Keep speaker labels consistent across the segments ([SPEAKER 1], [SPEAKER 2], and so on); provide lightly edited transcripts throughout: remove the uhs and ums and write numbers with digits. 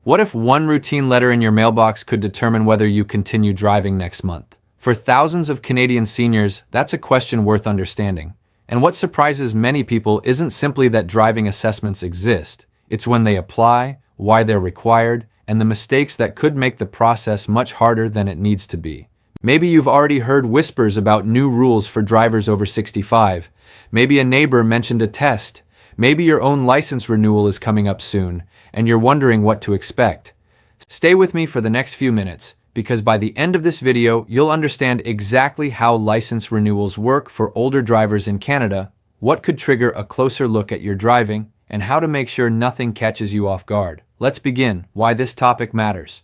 [SPEAKER 1] What if one routine letter in your mailbox could determine whether you continue driving next month? For thousands of Canadian seniors, that's a question worth understanding. And what surprises many people isn't simply that driving assessments exist. It's when they apply, why they're required, and the mistakes that could make the process much harder than it needs to be. Maybe you've already heard whispers about new rules for drivers over 65. Maybe a neighbor mentioned a test. Maybe your own license renewal is coming up soon, and you're wondering what to expect. Stay with me for the next few minutes, because by the end of this video, you'll understand exactly how license renewals work for older drivers in Canada, what could trigger a closer look at your driving, and how to make sure nothing catches you off guard. Let's begin. Why this topic matters.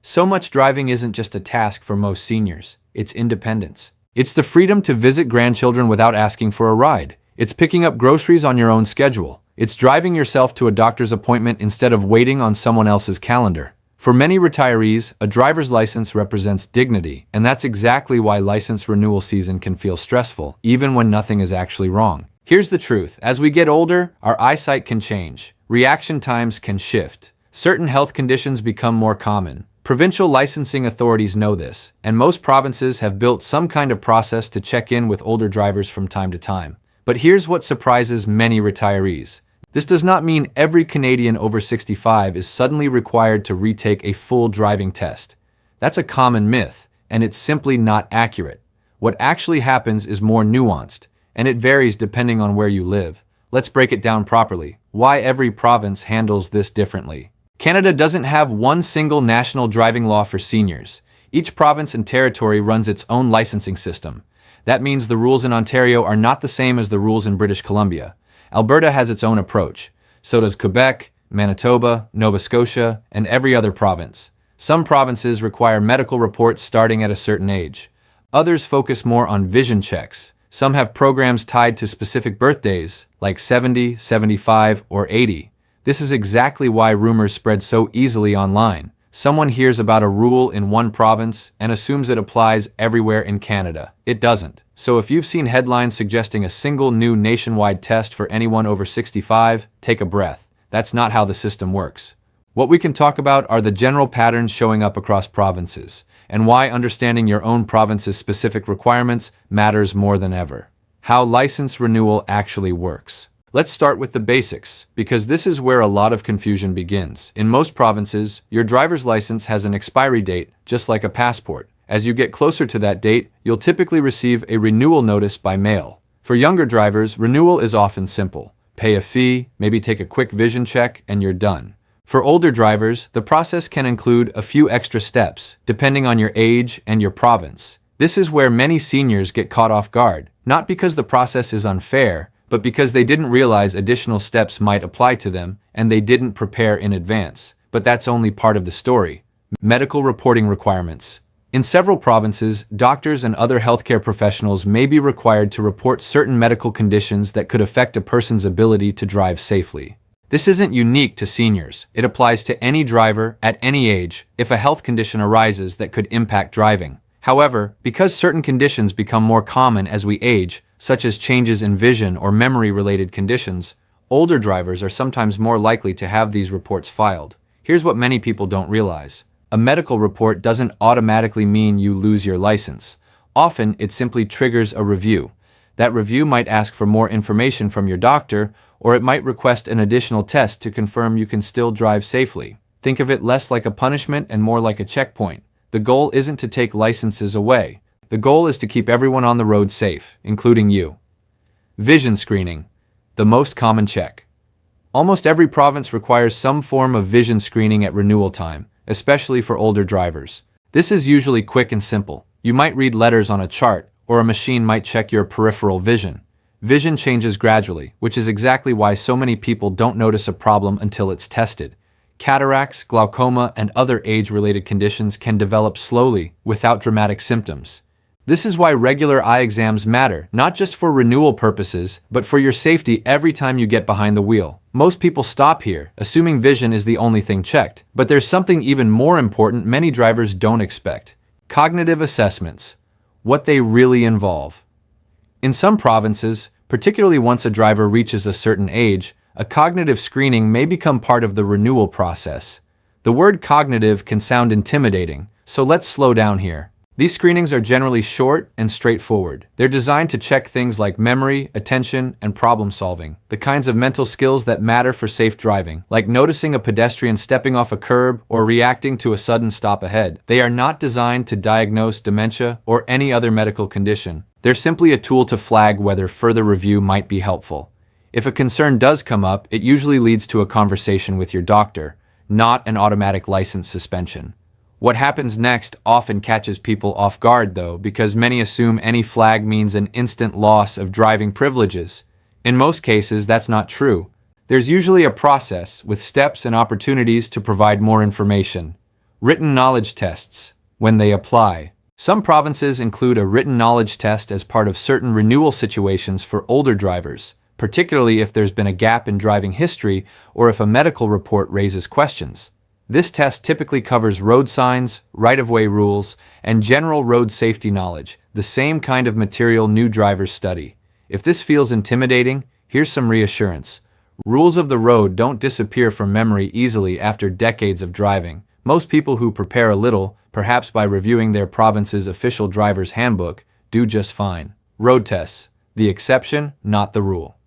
[SPEAKER 1] So much driving isn't just a task for most seniors. It's independence. It's the freedom to visit grandchildren without asking for a ride. It's picking up groceries on your own schedule. It's driving yourself to a doctor's appointment instead of waiting on someone else's calendar. For many retirees, a driver's license represents dignity, and that's exactly why license renewal season can feel stressful, even when nothing is actually wrong. Here's the truth. As we get older, our eyesight can change. Reaction times can shift. Certain health conditions become more common. Provincial licensing authorities know this, and most provinces have built some kind of process to check in with older drivers from time to time. But here's what surprises many retirees. This does not mean every Canadian over 65 is suddenly required to retake a full driving test. That's a common myth, and it's simply not accurate. What actually happens is more nuanced, and it varies depending on where you live. Let's break it down properly. Why every province handles this differently. Canada doesn't have one single national driving law for seniors. Each province and territory runs its own licensing system. That means the rules in Ontario are not the same as the rules in British Columbia. Alberta has its own approach. So does Quebec, Manitoba, Nova Scotia, and every other province. Some provinces require medical reports starting at a certain age. Others focus more on vision checks. Some have programs tied to specific birthdays, like 70, 75, or 80. This is exactly why rumors spread so easily online. Someone hears about a rule in one province and assumes it applies everywhere in Canada. It doesn't. So if you've seen headlines suggesting a single new nationwide test for anyone over 65, take a breath. That's not how the system works. What we can talk about are the general patterns showing up across provinces, and why understanding your own province's specific requirements matters more than ever. How license renewal actually works. Let's start with the basics, because this is where a lot of confusion begins. In most provinces, your driver's license has an expiry date, just like a passport. As you get closer to that date, you'll typically receive a renewal notice by mail. For younger drivers, renewal is often simple. Pay a fee, maybe take a quick vision check, and you're done. For older drivers, the process can include a few extra steps, depending on your age and your province. This is where many seniors get caught off guard, not because the process is unfair, but because they didn't realize additional steps might apply to them and they didn't prepare in advance. But that's only part of the story. Medical reporting requirements. In several provinces, doctors and other healthcare professionals may be required to report certain medical conditions that could affect a person's ability to drive safely. This isn't unique to seniors. It applies to any driver at any age if a health condition arises that could impact driving. However, because certain conditions become more common as we age, such as changes in vision or memory-related conditions, older drivers are sometimes more likely to have these reports filed. Here's what many people don't realize. A medical report doesn't automatically mean you lose your license. Often, it simply triggers a review. That review might ask for more information from your doctor, or it might request an additional test to confirm you can still drive safely. Think of it less like a punishment and more like a checkpoint. The goal isn't to take licenses away. The goal is to keep everyone on the road safe, including you. Vision screening, the most common check. Almost every province requires some form of vision screening at renewal time, especially for older drivers. This is usually quick and simple. You might read letters on a chart, or a machine might check your peripheral vision. Vision changes gradually, which is exactly why so many people don't notice a problem until it's tested. Cataracts, glaucoma, and other age-related conditions can develop slowly, without dramatic symptoms. This is why regular eye exams matter, not just for renewal purposes, but for your safety every time you get behind the wheel. Most people stop here, assuming vision is the only thing checked. But there's something even more important many drivers don't expect. Cognitive assessments. What they really involve. In some provinces, particularly once a driver reaches a certain age, a cognitive screening may become part of the renewal process. The word cognitive can sound intimidating, so let's slow down here. These screenings are generally short and straightforward. They're designed to check things like memory, attention, and problem solving, the kinds of mental skills that matter for safe driving, like noticing a pedestrian stepping off a curb or reacting to a sudden stop ahead. They are not designed to diagnose dementia or any other medical condition. They're simply a tool to flag whether further review might be helpful. If a concern does come up, it usually leads to a conversation with your doctor, not an automatic license suspension. What happens next often catches people off guard, though, because many assume any flag means an instant loss of driving privileges. In most cases, that's not true. There's usually a process with steps and opportunities to provide more information. Written knowledge tests, when they apply. Some provinces include a written knowledge test as part of certain renewal situations for older drivers, particularly if there's been a gap in driving history or if a medical report raises questions. This test typically covers road signs, right-of-way rules, and general road safety knowledge, the same kind of material new drivers study. If this feels intimidating, here's some reassurance. Rules of the road don't disappear from memory easily after decades of driving. Most people who prepare a little, perhaps by reviewing their province's official driver's handbook, do just fine. Road tests, the exception, not the rule.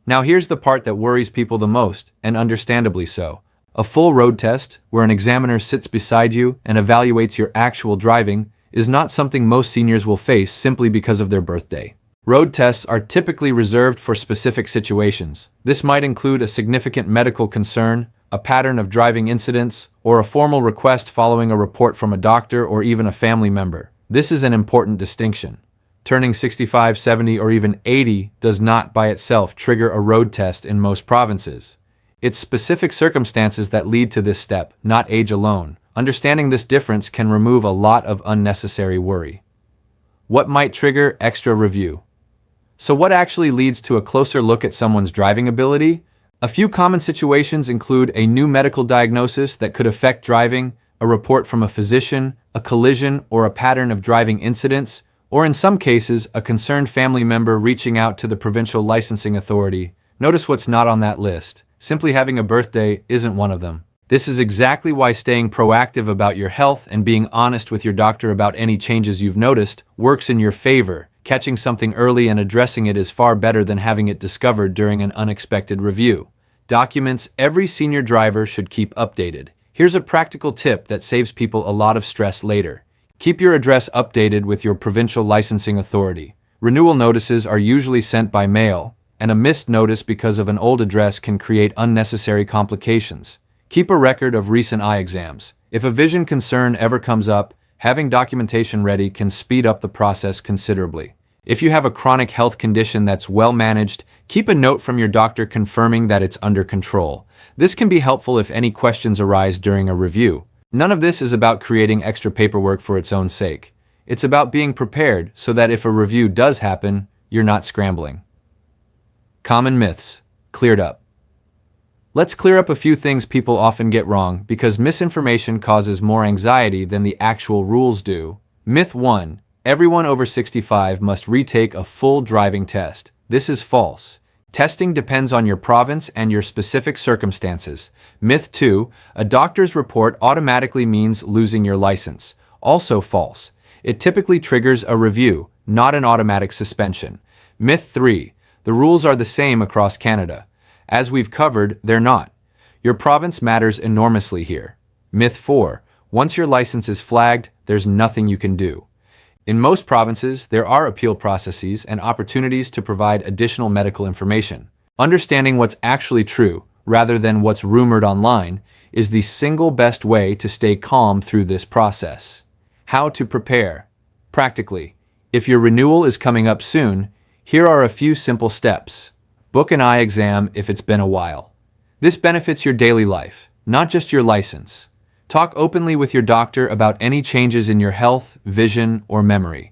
[SPEAKER 1] Now here's the part that worries people the most, and understandably so. A full road test, where an examiner sits beside you and evaluates your actual driving, is not something most seniors will face simply because of their birthday. Road tests are typically reserved for specific situations. This might include a significant medical concern, a pattern of driving incidents, or a formal request following a report from a doctor or even a family member. This is an important distinction. Turning 65, 70, or even 80 does not by itself trigger a road test in most provinces. It's specific circumstances that lead to this step, not age alone. Understanding this difference can remove a lot of unnecessary worry. What might trigger extra review? So what actually leads to a closer look at someone's driving ability? A few common situations include a new medical diagnosis that could affect driving, a report from a physician, a collision or a pattern of driving incidents, or in some cases, a concerned family member reaching out to the provincial licensing authority. Notice what's not on that list. Simply having a birthday isn't one of them. This is exactly why staying proactive about your health and being honest with your doctor about any changes you've noticed works in your favor. Catching something early and addressing it is far better than having it discovered during an unexpected review. Documents every senior driver should keep updated. Here's a practical tip that saves people a lot of stress later. Keep your address updated with your provincial licensing authority. Renewal notices are usually sent by mail, and a missed notice because of an old address can create unnecessary complications. Keep a record of recent eye exams. If a vision concern ever comes up, having documentation ready can speed up the process considerably. If you have a chronic health condition that's well managed, keep a note from your doctor confirming that it's under control. This can be helpful if any questions arise during a review. None of this is about creating extra paperwork for its own sake. It's about being prepared so that if a review does happen, you're not scrambling. Common myths, cleared up. Let's clear up a few things people often get wrong because misinformation causes more anxiety than the actual rules do. Myth 1. Everyone over 65 must retake a full driving test. This is false. Testing depends on your province and your specific circumstances. Myth 2. A doctor's report automatically means losing your license. Also false. It typically triggers a review, not an automatic suspension. Myth 3. The rules are the same across Canada. As we've covered, they're not. Your province matters enormously here. Myth 4. Once your license is flagged, there's nothing you can do. In most provinces, there are appeal processes and opportunities to provide additional medical information. Understanding what's actually true, rather than what's rumored online, is the single best way to stay calm through this process. How to prepare. Practically, if your renewal is coming up soon, here are a few simple steps. Book an eye exam if it's been a while. This benefits your daily life, not just your license. Talk openly with your doctor about any changes in your health, vision, or memory.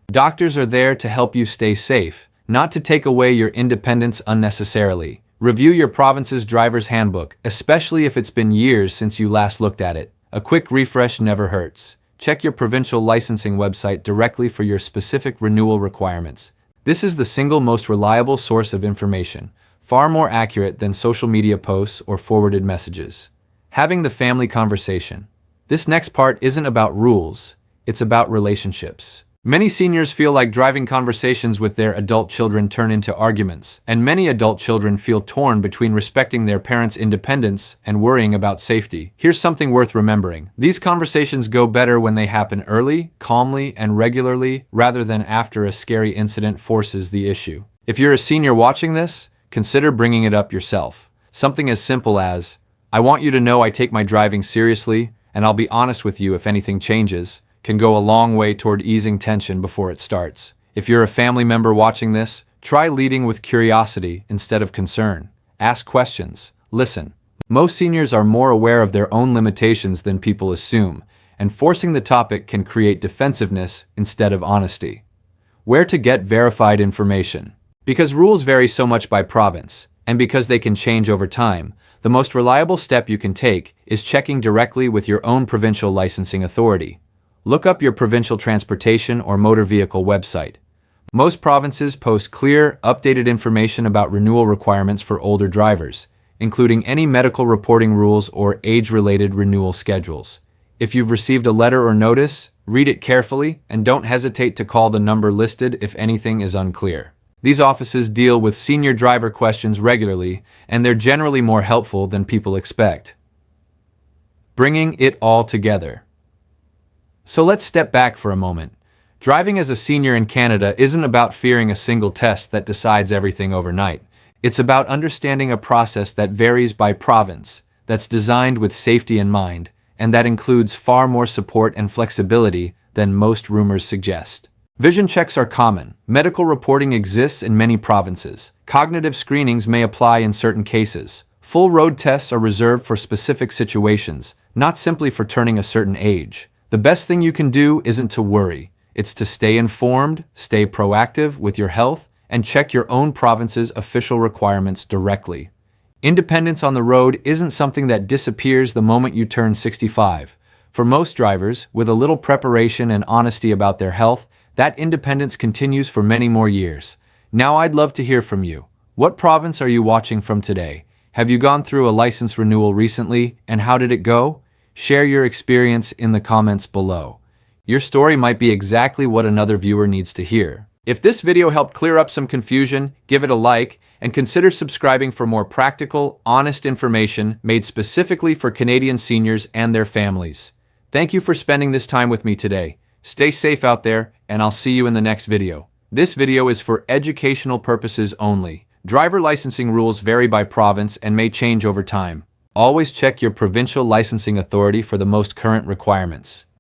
[SPEAKER 1] Doctors are there to help you stay safe, not to take away your independence unnecessarily. Review your province's driver's handbook, especially if it's been years since you last looked at it. A quick refresh never hurts. Check your provincial licensing website directly for your specific renewal requirements. This is the single most reliable source of information, far more accurate than social media posts or forwarded messages. Having the family conversation. This next part isn't about rules, it's about relationships. Many seniors feel like driving conversations with their adult children turn into arguments, and many adult children feel torn between respecting their parents' independence and worrying about safety. Here's something worth remembering. These conversations go better when they happen early, calmly, and regularly, rather than after a scary incident forces the issue. If you're a senior watching this, consider bringing it up yourself. Something as simple as, "I want you to know I take my driving seriously, and I'll be honest with you if anything changes," can go a long way toward easing tension before it starts. If you're a family member watching this, try leading with curiosity instead of concern. Ask questions. Listen. Most seniors are more aware of their own limitations than people assume, and forcing the topic can create defensiveness instead of honesty. Where to get verified information. Because rules vary so much by province, and because they can change over time, the most reliable step you can take is checking directly with your own provincial licensing authority. Look up your provincial transportation or motor vehicle website. Most provinces post clear, updated information about renewal requirements for older drivers, including any medical reporting rules or age-related renewal schedules. If you've received a letter or notice, read it carefully and don't hesitate to call the number listed if anything is unclear. These offices deal with senior driver questions regularly, and they're generally more helpful than people expect. Bringing it all together. So let's step back for a moment. Driving as a senior in Canada isn't about fearing a single test that decides everything overnight. It's about understanding a process that varies by province, that's designed with safety in mind, and that includes far more support and flexibility than most rumors suggest. Vision checks are common. Medical reporting exists in many provinces. Cognitive screenings may apply in certain cases. Full road tests are reserved for specific situations, not simply for turning a certain age. The best thing you can do isn't to worry. It's to stay informed, stay proactive with your health, and check your own province's official requirements directly. Independence on the road isn't something that disappears the moment you turn 65. For most drivers, with a little preparation and honesty about their health, that independence continues for many more years. Now I'd love to hear from you. What province are you watching from today? Have you gone through a license renewal recently, and how did it go? Share your experience in the comments below. Your story might be exactly what another viewer needs to hear. If this video helped clear up some confusion, give it a like, and consider subscribing for more practical, honest information made specifically for Canadian seniors and their families. Thank you for spending this time with me today. Stay safe out there, and I'll see you in the next video. This video is for educational purposes only. Driver licensing rules vary by province and may change over time. Always check your provincial licensing authority for the most current requirements.